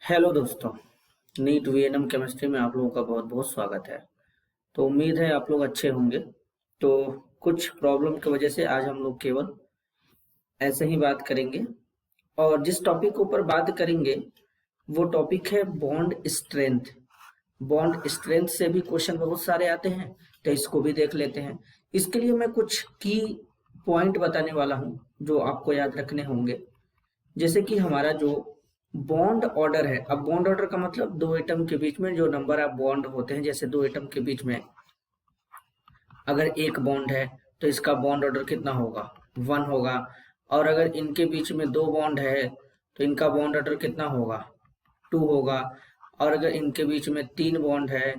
Hello दोस्तों। NEET VNM chemistry में आप लोगों का बहुत बहुत स्वागत है। तो उम्मीद है आप लोग अच्छे होंगे। तो कुछ प्रॉब्लम की वजह से आज हम लोग केवल ऐसे ही बात करेंगे। और जिस टॉपिक के ऊपर बात करेंगे वो टॉपिक है बॉन्ड स्ट्रेंथ। बॉन्ड स्ट्रेंथ से भी क्वेश्चन बहुत सारे आते हैं, तो इसको भी देख लेते हैं। इसके लिए मैं कुछ की पॉइंट बताने वाला हूँ जो आपको याद रखने होंगे। जैसे कि हमारा जो बॉन्ड ऑर्डर है, अब बॉन्ड ऑर्डर का मतलब दो एटम के बीच में जो नंबर ऑफ बॉन्ड होते हैं, जैसे दो एटम के बीच में अगर एक बॉन्ड है तो इसका बॉन्ड ऑर्डर कितना होगा, 1 होगा। और अगर इनके बीच में दो बॉन्ड है तो इनका बॉन्ड ऑर्डर कितना होगा, 2 होगा। और अगर इनके बीच में तीन बॉन्ड है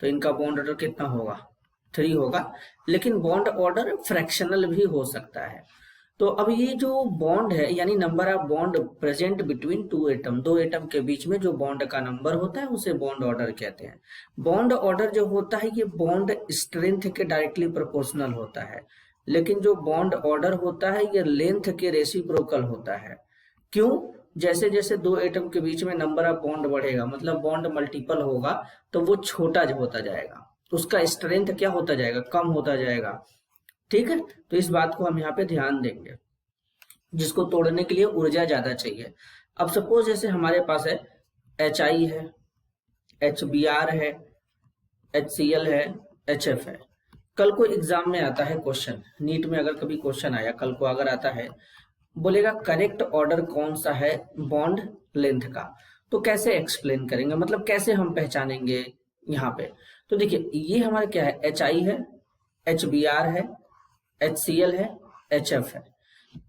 तो इनका बॉन्ड ऑर्डर कितना होगा, 3 होगा। लेकिन बॉन्ड ऑर्डर फ्रैक्शनल भी हो सकता है। तो अब ये जो बॉन्ड है यानी number of bond present between two atom, दो एटम के बीच में जो बॉन्ड का नंबर होता है उसे बॉन्ड ऑर्डर कहते हैं। बॉन्ड ऑर्डर जो होता है ये बॉन्ड स्ट्रेंथ के डायरेक्टली प्रोपोर्शनल होता है, लेकिन जो बॉन्ड ऑर्डर होता है ये लेंथ के रेसिप्रोकल होता है। क्यों? जैसे जैसे दो एटम के बीच में नंबर ऑफ बॉन्ड बढ़ेगा, मतलब बॉन्ड मल्टीपल होगा, तो वो छोटा होता जाएगा, उसका स्ट्रेंथ क्या होता जाएगा, कम होता जाएगा। ठीक है, तो इस बात को हम यहाँ पे ध्यान देंगे। जिसको तोड़ने के लिए ऊर्जा ज्यादा चाहिए। अब सपोज जैसे हमारे पास है HI है, HBr है, HCl है, HF है। कल को एग्जाम में आता है क्वेश्चन, नीट में अगर कभी क्वेश्चन आया, कल को अगर आता है, बोलेगा करेक्ट ऑर्डर कौन सा है बॉन्ड लेंथ का, तो कैसे एक्सप्लेन करेंगे, मतलब कैसे हम पहचानेंगे यहाँ पे। तो देखिए ये हमारा क्या है, HI है, HBr है, HCl है, HF है।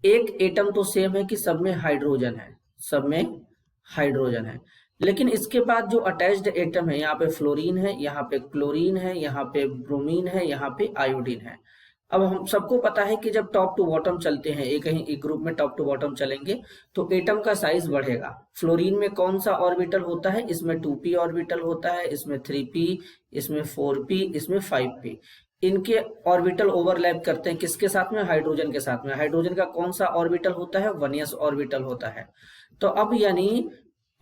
एक एटम तो सेम है कि सब में हाइड्रोजन है, सब में हाइड्रोजन है। लेकिन इसके बाद जो अटैच्ड एटम है, यहाँ पे फ्लोरीन है, यहाँ पे क्लोरीन है, यहाँ पे ब्रोमीन है, यहाँ पे आयोडीन है। अब हम सबको पता है कि जब टॉप टू बॉटम चलते हैं, एक ही एक ग्रुप में टॉप टू बॉटम चलेंगे तो एटम का साइज बढ़ेगा। फ्लोरीन में कौन सा ऑर्बिटल होता है, इसमें 2p ऑर्बिटल होता है, इसमें 3p, इसमें 4p, इसमें 5p। इनके ऑर्बिटल ओवरलैप करते हैं किसके साथ में, हाइड्रोजन के साथ में। हाइड्रोजन का कौन सा ऑर्बिटल होता है, 1s ऑर्बिटल होता है। तो अब यानी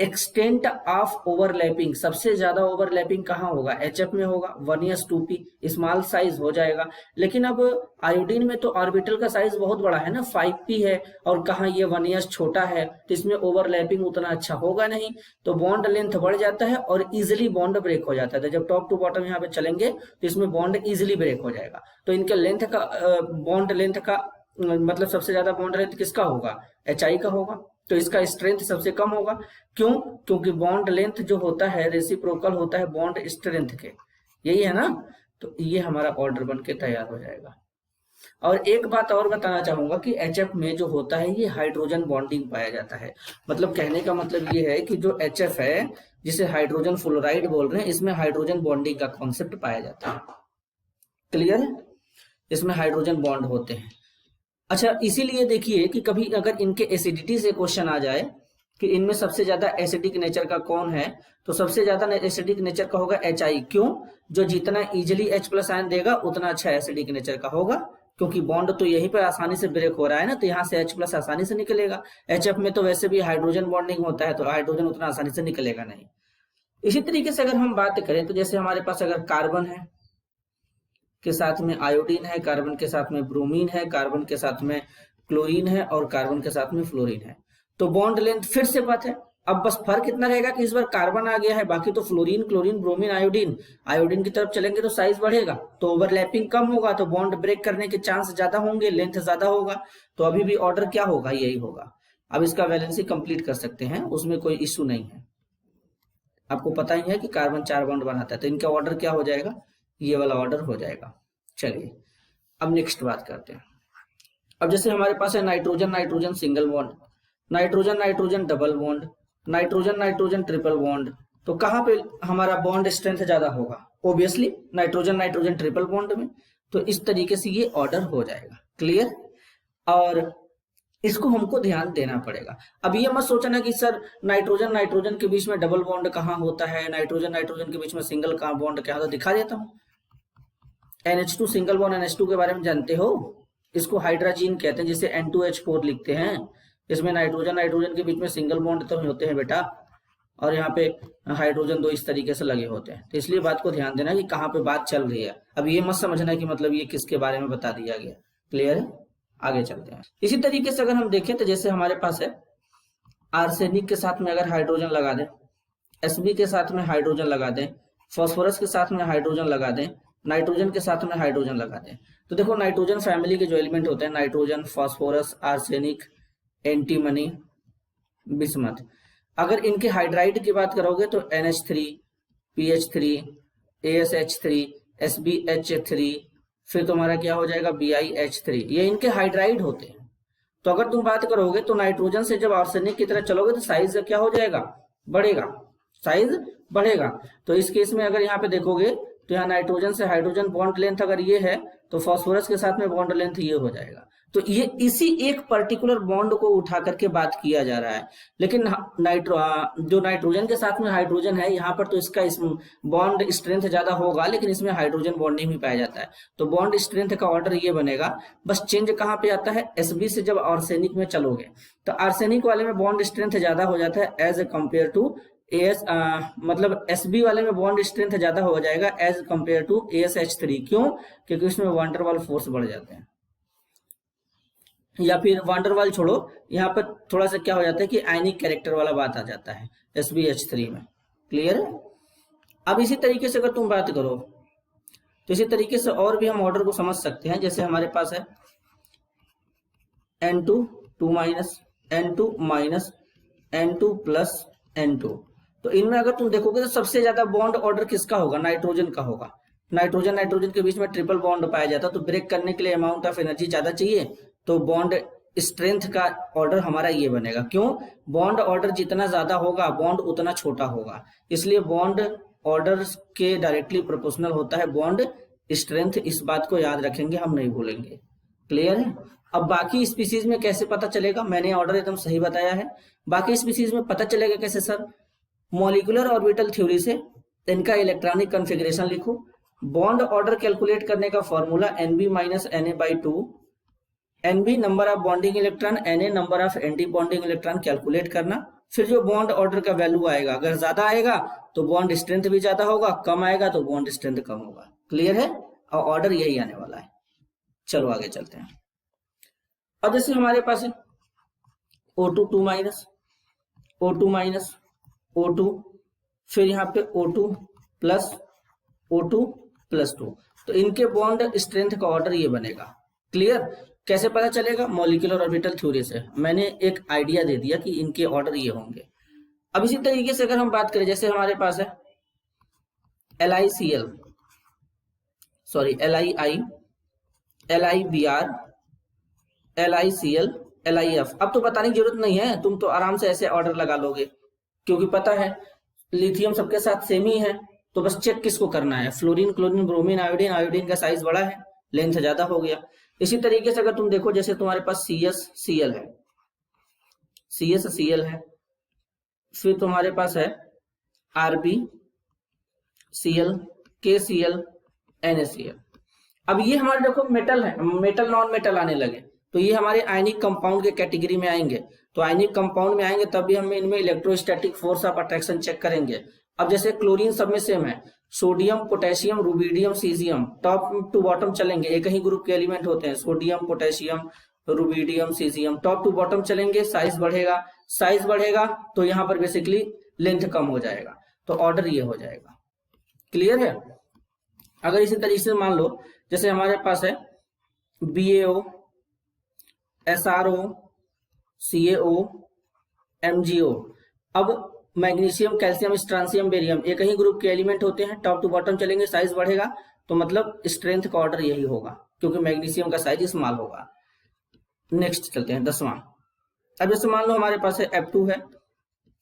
एक्सटेंट ऑफ ओवरलैपिंग, सबसे ज्यादा ओवरलैपिंग कहाँ होगा, HF में होगा, 1s 2p, स्मॉल साइज हो जाएगा। लेकिन अब आयोडीन में तो ऑर्बिटल का साइज बहुत बड़ा है ना, 5p है, और कहाँ ये 1s छोटा है, तो इसमें ओवरलैपिंग उतना अच्छा होगा नहीं, तो बॉन्ड लेंथ बढ़ जाता है और इजिली बॉन्ड ब्रेक हो जाता है। तो जब टॉप टू बॉटम यहाँ पे चलेंगे तो इसमें बॉन्ड इजिली ब्रेक हो जाएगा। तो इनके लेंथ का बॉन्ड लेंथ का मतलब सबसे ज्यादा बॉन्ड लेंथ किसका होगा, HI का होगा। तो इसका स्ट्रेंथ सबसे कम होगा। क्यों? क्योंकि बॉन्ड लेंथ जो होता है रेसिप्रोकल होता है बॉन्ड स्ट्रेंथ के, यही है ना। तो ये हमारा ऑर्डर बन के तैयार हो जाएगा। और एक बात और बताना चाहूंगा कि HF में जो होता है ये हाइड्रोजन बॉन्डिंग पाया जाता है। मतलब कहने का मतलब ये है कि जो HF है, जिसे हाइड्रोजन फ्लोराइड बोल रहे हैं, इसमें हाइड्रोजन बॉन्डिंग का कॉन्सेप्ट पाया जाता है। क्लियर है, इसमें हाइड्रोजन बॉन्ड होते हैं। अच्छा, इसीलिए देखिए कि कभी अगर इनके एसिडिटी से क्वेश्चन आ जाए कि इनमें सबसे ज्यादा एसिडिक नेचर का कौन है, तो सबसे ज्यादा एसिडिक नेचर का होगा HI। क्यों? जो जितना इजिली H+ आयन देगा उतना अच्छा एसिडिक नेचर का होगा, क्योंकि बॉन्ड तो यहीं पर आसानी से ब्रेक हो रहा है ना, तो यहाँ से H+ आसानी से निकलेगा। HF में तो वैसे भी हाइड्रोजन बॉन्डिंग होता है, तो हाइड्रोजन उतना आसानी से निकलेगा नहीं। इसी तरीके से अगर हम बात करें तो जैसे हमारे पास अगर कार्बन है के साथ में आयोडीन है, कार्बन के साथ में ब्रोमीन है, कार्बन के साथ में क्लोरीन है, और कार्बन के साथ में फ्लोरीन है, तो बॉन्ड लेंथ फिर से पता है। अब बस फर्क इतना रहेगा कि इस बार कार्बन आ गया है, बाकी तो fluorine, chlorine, bromine, iodine. Iodine की तरफ चलेंगे तो साइज बढ़ेगा, तो ओवरलैपिंग कम होगा, तो बॉन्ड ब्रेक करने के चांस ज्यादा होंगे, लेंथ ज्यादा होगा। तो अभी भी ऑर्डर क्या होगा, यही होगा। अब इसका वैलेंसी कंप्लीट कर सकते हैं, उसमें कोई इश्यू नहीं है। आपको पता ही है कि कार्बन 4 बॉन्ड बनाता है, तो इनका ऑर्डर क्या हो जाएगा, ये वाला ऑर्डर हो जाएगा। चलिए अब नेक्स्ट बात करते हैं। अब जैसे हमारे पास है nitrogen nitrogen single bond, nitrogen nitrogen double bond, nitrogen nitrogen triple bond, तो कहां पे हमारा बॉन्ड स्ट्रेंथ ज्यादा होगा, obviously nitrogen nitrogen triple bond में। तो इस तरीके से ये ऑर्डर हो जाएगा। क्लियर? और इसको हमको ध्यान देना पड़ेगा। अब ये मत सोचना कि सर नाइट्रोजन नाइट्रोजन के बीच में डबल बॉन्ड कहाँ होता है, नाइट्रोजन नाइट्रोजन के बीच में सिंगल बॉन्ड क्या होता है, दिखा देता हूँ। NH2 सिंगल बॉन्ड NH2 के बारे में जानते हो, इसको हाइड्राजीन कहते हैं, जिसे N2H4 लिखते हैं। इसमें नाइट्रोजन नाइट्रोजन के बीच में सिंगल बॉन्ड तो होते हैं बेटा, और यहाँ पे हाइड्रोजन 2 इस तरीके से लगे होते हैं। तो इसलिए बात को ध्यान देना कि कहाँ पे बात चल रही है। अब ये मत समझना कि मतलब ये किसके बारे में बता दिया गया। क्लियर है? आगे चलते हैं। इसी तरीके से अगर हम देखें तो जैसे हमारे पास है आर्सेनिक के साथ में अगर हाइड्रोजन लगा दें, Sb के साथ में हाइड्रोजन लगा दें, फास्फोरस के साथ में हाइड्रोजन लगा दें, नाइट्रोजन के साथ में हाइड्रोजन लगा दें, तो देखो नाइट्रोजन फैमिली के जो एलिमेंट होते हैं, nitrogen, phosphorus, arsenic, antimony, bismuth, अगर इनके हाइड्राइड की बात करोगे तो NH3, PH3, ASH3, SbH3, फिर तुम्हारा क्या हो जाएगा BiH3, ये इनके हाइड्राइड होते हैं। तो अगर तुम बात करोगे तो नाइट्रोजन से जब आर्सेनिक की तरह चलोगे तो साइज क्या हो जाएगा, बढ़ेगा, साइज बढ़ेगा। तो इस केस में अगर यहाँ पे देखोगे तो यहाँ नाइट्रोजन से हाइड्रोजन बॉन्ड लेंथ अगर ये है तो फास्फोरस के साथ में बॉन्ड लेंथ ये हो जाएगा। तो ये इसी एक पर्टिकुलर बॉन्ड को उठा करके बात किया जा रहा है। लेकिन जो नाइट्रोजन के साथ में हाइड्रोजन है यहाँ पर तो इसका बॉन्ड स्ट्रेंथ ज्यादा होगा, लेकिन इसमें हाइड्रोजन बॉन्डिंग भी पाया जाता है। तो बॉन्ड स्ट्रेंथ का ऑर्डर ये बनेगा, बस चेंज कहाँ पे आता है, Sb से जब आर्सेनिक में चलोगे तो आर्सेनिक वाले में बॉन्ड स्ट्रेंथ ज्यादा हो जाता है एज ए कंपेयर टू मतलब Sb वाले में बॉन्ड स्ट्रेंथ ज्यादा हो जाएगा एज कंपेयर टू ASH3। क्यों? क्योंकि उसमें वांडरवाल फोर्स बढ़ जाते हैं। या फिर वांडरवाल छोड़ो, यहाँ पर थोड़ा सा क्या हो जाता है कि आयनिक कैरेक्टर वाला बात आ जाता है SbH3 में। क्लियर है? अब इसी तरीके से अगर तुम बात करो तो इसी तरीके से और भी हम ऑर्डर को समझ सकते हैं। जैसे हमारे पास है N2 2 minus, N2 minus, N2 plus N2। तो इनमें अगर तुम देखोगे तो सबसे ज्यादा बॉन्ड ऑर्डर किसका होगा, नाइट्रोजन का होगा। नाइट्रोजन के बीच में ट्रिपल बॉन्ड पाया जाता है, तो ब्रेक करने के लिए अमाउंट ऑफ एनर्जी ज्यादा चाहिए, तो बॉन्ड स्ट्रेंथ का ऑर्डर हमारा ये बनेगा। क्यों? बॉन्ड ऑर्डर जितना ज्यादा होगा बॉन्ड उतना छोटा होगा, इसलिए बॉन्ड ऑर्डर के डायरेक्टली प्रोपोर्शनल होता है बॉन्ड स्ट्रेंथ। इस बात को याद रखेंगे, हम नहीं भूलेंगे। क्लियर है? अब बाकी स्पीसीज में कैसे पता चलेगा, मैंने ऑर्डर एकदम सही बताया है। बाकी स्पीसीज में पता चलेगा कैसे सर, मॉलिक्यूलर ऑर्बिटल थ्योरी से इनका इलेक्ट्रॉनिक कॉन्फ़िगरेशन लिखो। बॉन्ड ऑर्डर कैलकुलेट करने का formula Nb minus Na/2, Nb number of bonding electron, Na number of anti bonding electron calculate करना। फिर जो बॉन्ड ऑर्डर का वैल्यू आएगा, अगर ज्यादा आएगा तो बॉन्ड स्ट्रेंथ भी ज्यादा होगा, कम आएगा तो बॉन्ड स्ट्रेंथ कम होगा। क्लियर है? और ऑर्डर यही आने वाला है। चलो आगे चलते हैं। अब जैसे हमारे पास है O2 2 minus, O2 minus, O2, फिर यहाँ पे O2 प्लस, O2 प्लस 2, तो इनके बॉन्ड स्ट्रेंथ का ऑर्डर ये बनेगा। क्लियर? कैसे पता चलेगा? मॉलिक्यूलर ऑर्बिटल थ्योरी से मैंने एक आइडिया दे दिया कि इनके ऑर्डर ये होंगे। अब इसी तरीके से अगर हम बात करें, जैसे हमारे पास है LiCl, sorry LiI, LiBr, LiCl, LiF। अब तो बताने की जरूरत नहीं है, तुम तो आराम से ऐसे ऑर्डर लगा लोगे, क्योंकि पता है लिथियम सबके साथ सेम ही है। तो बस चेक किसको करना है, fluorine, chlorine, bromine, iodine. Iodine का साइज बड़ा है, लेंथ ज्यादा हो गया। इसी तरीके से अगर तुम देखो, जैसे तुम्हारे पास CsCl है, CsCl है, फिर तुम्हारे पास है RbCl, KCl, NaCl। अब ये हमारे देखो मेटल है, मेटल नॉन मेटल आने लगे, तो ये हमारे आयनिक कंपाउंड के कैटेगरी में आएंगे। तो आयनिक कंपाउंड में आएंगे तब भी हम इनमें electrostatic force of attraction check करेंगे। अब जैसे क्लोरीन सब में सेम है, sodium, potassium, rubidium, caesium, top to bottom चलेंगे, एक ही ग्रुप के एलिमेंट होते हैं, sodium, potassium, rubidium, caesium, top to bottom चलेंगे। साइज बढ़ेगा, साइज बढ़ेगा तो यहाँ पर बेसिकली लेंथ कम हो जाएगा, तो ऑर्डर ये हो जाएगा। क्लियर है? अगर इसी तरीके से मान लो, जैसे हमारे पास है BaO, SRO, CaO, MgO। अब मैग्नीशियम, कैल्शियम, स्ट्रांसियम, बेरियम एक ही ग्रुप के एलिमेंट होते हैं, टॉप टू बॉटम चलेंगे, साइज बढ़ेगा, तो मतलब स्ट्रेंथ का ऑर्डर यही होगा, क्योंकि मैग्नीशियम का साइज स्मॉल होगा। नेक्स्ट चलते हैं 10वां। अब जैसे मान लो हमारे पास है F2 है,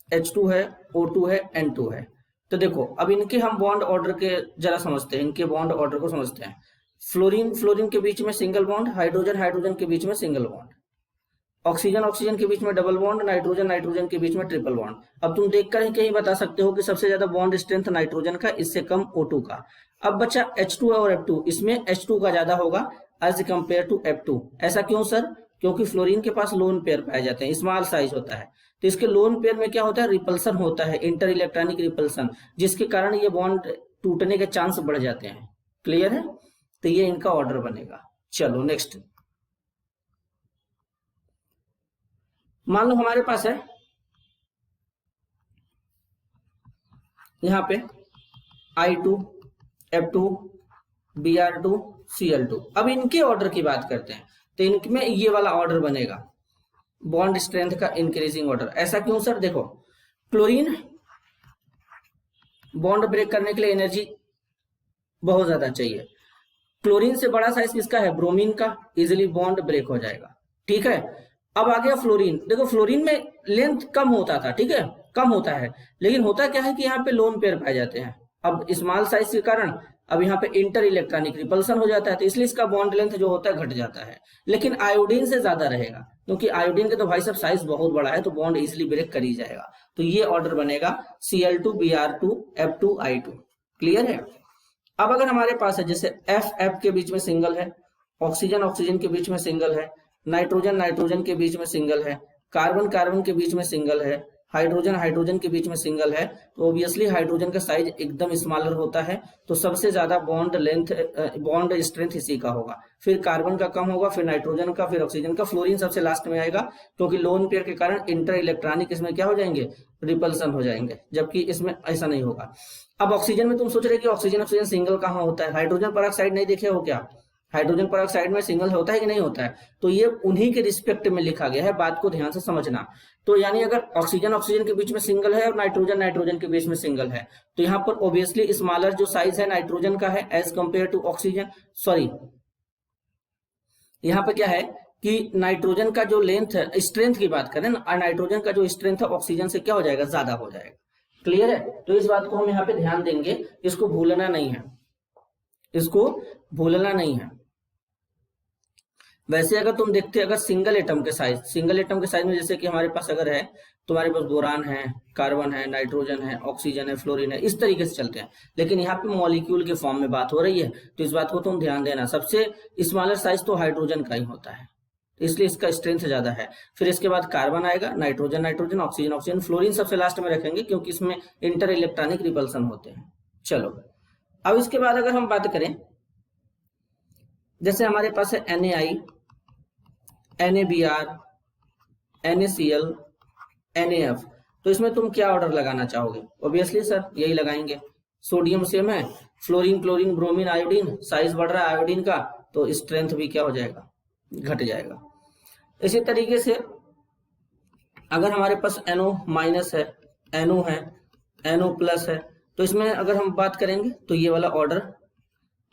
H2 है, O2 है, N2 है। तो देखो अब इनके हम बॉन्ड ऑर्डर के जरा समझते हैं, इनके बॉन्ड ऑर्डर को समझते हैं। फ्लोरीन, फ्लोरीन के बीच में सिंगल बॉन्ड, हाइड्रोजन, हाइड्रोजन के बीच में सिंगल बॉन्ड, ऑक्सीजन, ऑक्सीजन के बीच में डबल बॉन्ड, नाइट्रोजन, नाइट्रोजन के बीच में ट्रिपल बॉन्ड। अब तुम देखकर ही कहीं बता सकते हो कि सबसे ज्यादा बॉन्ड स्ट्रेंथ नाइट्रोजन का, इससे कम O2 का। अब बचा H2 और F2, इसमें H2 का ज्यादा होगा एज कंपेयर टू F2। ऐसा क्यों सर? क्योंकि फ्लोरीन के पास लोन पेयर पाए जाते हैं, स्मॉल साइज होता है, तो इसके लोन पेयर में क्या होता है, रिपल्सन होता है, इंटर इलेक्ट्रॉनिक रिपल्सन, जिसके कारण ये बॉन्ड टूटने के चांस बढ़ जाते हैं। क्लियर है, तो ये इनका ऑर्डर बनेगा। चलो नेक्स्ट, मान लो हमारे पास है यहां पे I2, F2, Br2, Cl2। अब इनके ऑर्डर की बात करते हैं, तो इनमें ये वाला ऑर्डर बनेगा, बॉन्ड स्ट्रेंथ का इंक्रीजिंग ऑर्डर। ऐसा क्यों सर, देखो क्लोरीन बॉन्ड ब्रेक करने के लिए एनर्जी बहुत ज्यादा चाहिए, क्लोरीन से बड़ा साइज किसका है, ब्रोमीन का, इजिली बॉन्ड ब्रेक हो जाएगा। ठीक है, अब आ गया फ्लोरीन। देखो फ्लोरीन में लेंथ कम होता था, ठीक है, कम होता है, लेकिन होता क्या है कि यहाँ पे लोन पेयर पाए जाते हैं। अब स्मॉल साइज के कारण अब यहाँ पे इंटर इलेक्ट्रॉनिक रिपल्सन हो जाता है, तो इसलिए इसका बॉन्ड लेंथ जो होता है घट जाता है। लेकिन आयोडीन से ज्यादा रहेगा, क्योंकि आयोडीन के तो भाई साहब साइज बहुत बड़ा है, तो बॉन्ड इजिली ब्रेक कर ही जाएगा। तो ये ऑर्डर बनेगा Cl2, Br2, F2, I2। Clear है। अब अगर हमारे पास है जैसे F के बीच में सिंगल है, ऑक्सीजन ऑक्सीजन के बीच में सिंगल है, नाइट्रोजन नाइट्रोजन के बीच में सिंगल है, कार्बन कार्बन के बीच में सिंगल है, हाइड्रोजन हाइड्रोजन के बीच में सिंगल है, तो ऑब्वियसली हाइड्रोजन का साइज एकदम स्मॉलर होता है, तो सबसे ज्यादा बॉन्ड लेंथ बॉन्ड स्ट्रेंथ इसी का होगा। फिर कार्बन का कम होगा, फिर नाइट्रोजन का, फिर ऑक्सीजन का, फ्लोरीन सबसे लास्ट में आएगा, क्योंकि लोन पेयर के कारण इंटर इलेक्ट्रॉनिक इसमें क्या हो जाएंगे, रिपल्सन हो जाएंगे, जबकि इसमें ऐसा नहीं होगा। अब ऑक्सीजन में तुम सोच रहे कि ऑक्सीजन ऑक्सीजन सिंगल कहाँ होता है, हाइड्रोजन पेरोक्साइड नहीं देखे हो क्या, हाइड्रोजन पेरोक्साइड में सिंगल होता है कि नहीं होता है, तो ये उन्हीं के रिस्पेक्ट में लिखा गया है, बात को ध्यान से समझना। तो यानी अगर ऑक्सीजन ऑक्सीजन के बीच में सिंगल है और नाइट्रोजन नाइट्रोजन के बीच में सिंगल है, तो यहाँ पर ऑब्वियसली स्मॉलर जो साइज है नाइट्रोजन का है as compare to oxygen, sorry यहाँ पे क्या है कि नाइट्रोजन का जो लेंथ है, स्ट्रेंथ की बात करें ना, नाइट्रोजन का जो स्ट्रेंथ है ऑक्सीजन से क्या हो जाएगा, ज्यादा हो जाएगा। क्लियर है, तो इस बात को हम यहाँ पे ध्यान देंगे, इसको भूलना नहीं है, इसको भूलना नहीं है। वैसे अगर तुम देखते अगर सिंगल एटम के साइज में जैसे कि हमारे पास अगर है, तुम्हारे पास बोरान है, कार्बन है, नाइट्रोजन है, ऑक्सीजन है, फ्लोरीन है, इस तरीके से चलते हैं, लेकिन यहाँ पे मॉलिक्यूल के फॉर्म में बात हो रही है, तो इस बात को तुम ध्यान देना। सबसे स्मॉलर साइज तो हाइड्रोजन का ही होता है, इसलिए इसका स्ट्रेंथ ज्यादा है। फिर इसके बाद कार्बन आएगा, nitrogen nitrogen, oxygen oxygen, fluorine सबसे लास्ट में रखेंगे क्योंकि इसमें इंटर इलेक्ट्रॉनिक रिपल्सन होते हैं। चलो अब इसके बाद अगर हम बात करें, जैसे हमारे पास है NaI, NaBr, NaCl, NaF, तो इसमें तुम क्या ऑर्डर लगाना चाहोगे, ऑब्वियसली सर यही लगाएंगे, सोडियम सेम है, fluorine chlorine bromine iodine, size बढ़ रहा है आयोडीन का, तो स्ट्रेंथ भी क्या हो जाएगा, घट जाएगा। इसी तरीके से अगर हमारे पास NO माइनस है, NO है, NO प्लस है, तो इसमें अगर हम बात करेंगे तो ये वाला ऑर्डर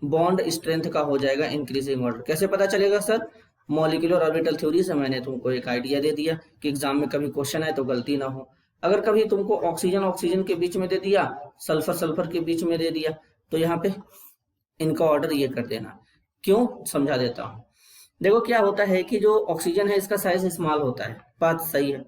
बॉन्ड स्ट्रेंथ का हो जाएगा इंक्रीजिंग ऑर्डर। कैसे पता चलेगा सर, मॉलिक्यूलर ऑर्बिटल थ्योरी से मैंने तुमको एक आइडिया दे दिया कि एग्जाम में कभी क्वेश्चन है तो गलती ना हो। अगर कभी तुमको ऑक्सीजन ऑक्सीजन के बीच में दे दिया, सल्फर सल्फर के बीच में दे दिया, तो यहाँ पे इनका ऑर्डर ये कर देना। क्यों, समझा देता हूँ। देखो क्या होता है कि जो ऑक्सीजन है इसका साइज स्मॉल होता है, बात सही है।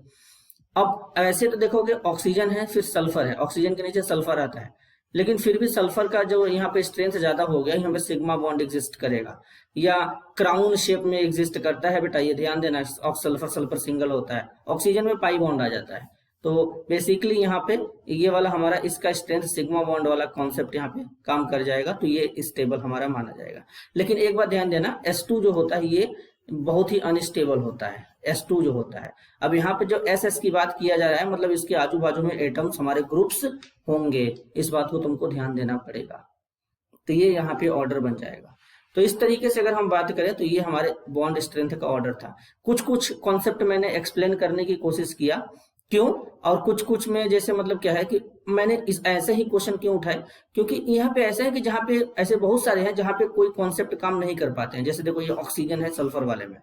अब ऐसे तो देखोगे ऑक्सीजन है फिर सल्फर है, ऑक्सीजन के नीचे सल्फर आता है, लेकिन फिर भी सल्फर का जो यहाँ पे स्ट्रेंथ ज्यादा हो गया, यहाँ पे सिग्मा बॉन्ड एग्जिस्ट करेगा या क्राउन शेप में एग्जिस्ट करता है। बेटा ये ध्यान देना, सल्फर सल्फर सिंगल होता है, ऑक्सीजन में पाई बॉन्ड आ जाता है। तो बेसिकली यहाँ पे ये वाला हमारा इसका स्ट्रेंथ सिग्मा बॉन्ड वाला कॉन्सेप्ट यहाँ पे काम कर जाएगा, तो ये स्टेबल हमारा माना जाएगा। लेकिन एक बात ध्यान देना, S2 जो होता है ये बहुत ही अनस्टेबल होता है, S2 जो होता है। अब यहाँ पे जो SS की बात किया जा रहा है, मतलब इसके आजू बाजू में एटम्स हमारे ग्रुप्स होंगे, इस बात को तुमको ध्यान देना पड़ेगा। तो ये यहाँ पे ऑर्डर बन जाएगा। तो इस तरीके से अगर हम बात करें तो ये हमारे बॉन्ड स्ट्रेंथ का ऑर्डर था। कुछ कुछ कॉन्सेप्ट मैंने एक्सप्लेन करने की कोशिश किया, क्यों, और कुछ कुछ में जैसे मतलब क्या है कि मैंने इस ऐसे ही क्वेश्चन क्यों उठाए, क्योंकि यहाँ पे ऐसे है कि जहाँ पे ऐसे बहुत सारे हैं जहाँ पे कोई कॉन्सेप्ट काम नहीं कर पाते हैं। जैसे देखो ये ऑक्सीजन है सल्फर वाले में,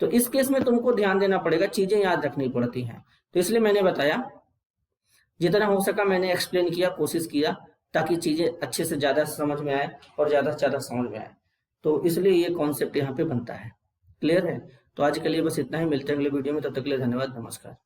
तो इस केस में तुमको ध्यान देना पड़ेगा, चीजें याद रखनी पड़ती हैं। तो इसलिए मैंने बताया, जितना हो सका मैंने एक्सप्लेन किया, कोशिश किया, ताकि चीजें अच्छे से ज्यादा समझ में आए और ज्यादा से ज्यादा समझ में आए। तो इसलिए ये कॉन्सेप्ट यहाँ पे बनता है। क्लियर है। तो आज के लिए बस इतना ही, मिलते हैं अगले वीडियो में, तब तक के लिए धन्यवाद, नमस्कार।